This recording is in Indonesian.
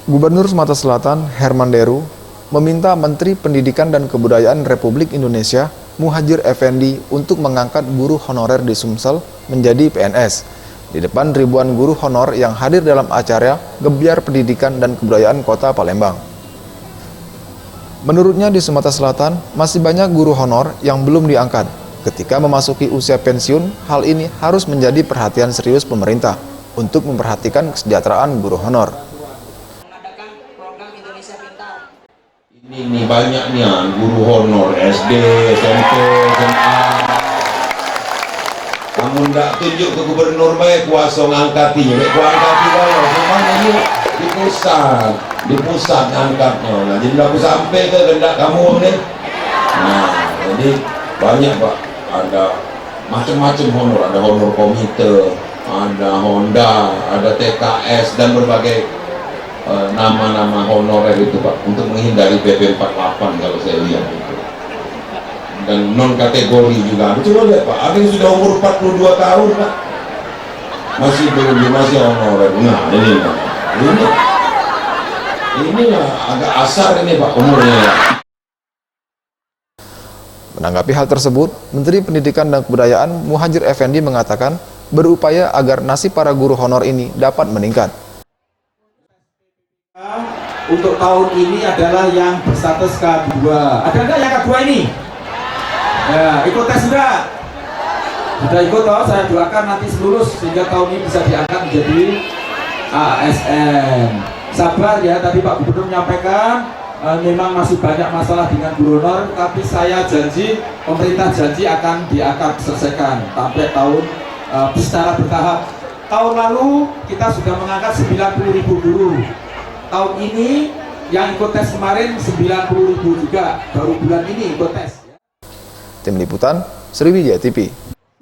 Gubernur Sumatera Selatan Herman Deru meminta Menteri Pendidikan dan Kebudayaan Republik Indonesia Muhadjir Effendi untuk mengangkat guru honorer di Sumsel menjadi PNS di depan ribuan guru honor yang hadir dalam acara Gebyar Pendidikan dan Kebudayaan Kota Palembang. Menurutnya di Sumatera Selatan masih banyak guru honor yang belum diangkat. Ketika memasuki usia pensiun, hal ini harus menjadi perhatian serius pemerintah untuk memperhatikan kesejahteraan guru honor. Ini banyaknya guru honor SD, SMP, SMA. Kamu tidak tunjuk ke gubernur baik kuasa ngangkatinya, baik kuangkati kalau memang ini di pusat ngangkatnya. Nah, jadi aku sampai ke gendak kamu nih. Nah, jadi banyak Pak, ada macam-macam honor, ada honor komite, ada Honda, ada TKS dan berbagai nama-nama honorer itu Pak, untuk menghindari PP 48 kalau saya lihat itu. Dan non kategori juga. Coba lihat Pak, ada yang sudah umur 42 tahun Pak, masih honorer. Nah ini agak asar ini Pak umurnya. Menanggapi hal tersebut, Menteri Pendidikan dan Kebudayaan Muhadjir Effendi mengatakan berupaya agar nasib para guru honor ini dapat meningkat. Untuk tahun ini adalah yang berstatus K2. Ada nggak yang K2 ini? Ya, ikut tes sudah? Sudah ikut toh, saya doakan nanti lulus sehingga tahun ini bisa diangkat menjadi ASN. Sabar ya, tadi Pak Gubernur menyampaikan memang masih banyak masalah dengan guru honor, tapi saya janji, pemerintah janji akan diangkat selesaikan sampai tahun secara bertahap. Tahun lalu kita sudah mengangkat 90.000 guru. Tahun ini yang ikut tes kemarin 90.000 juga, baru bulan ini ikut tes. Tim Liputan, Sriwijaya TV.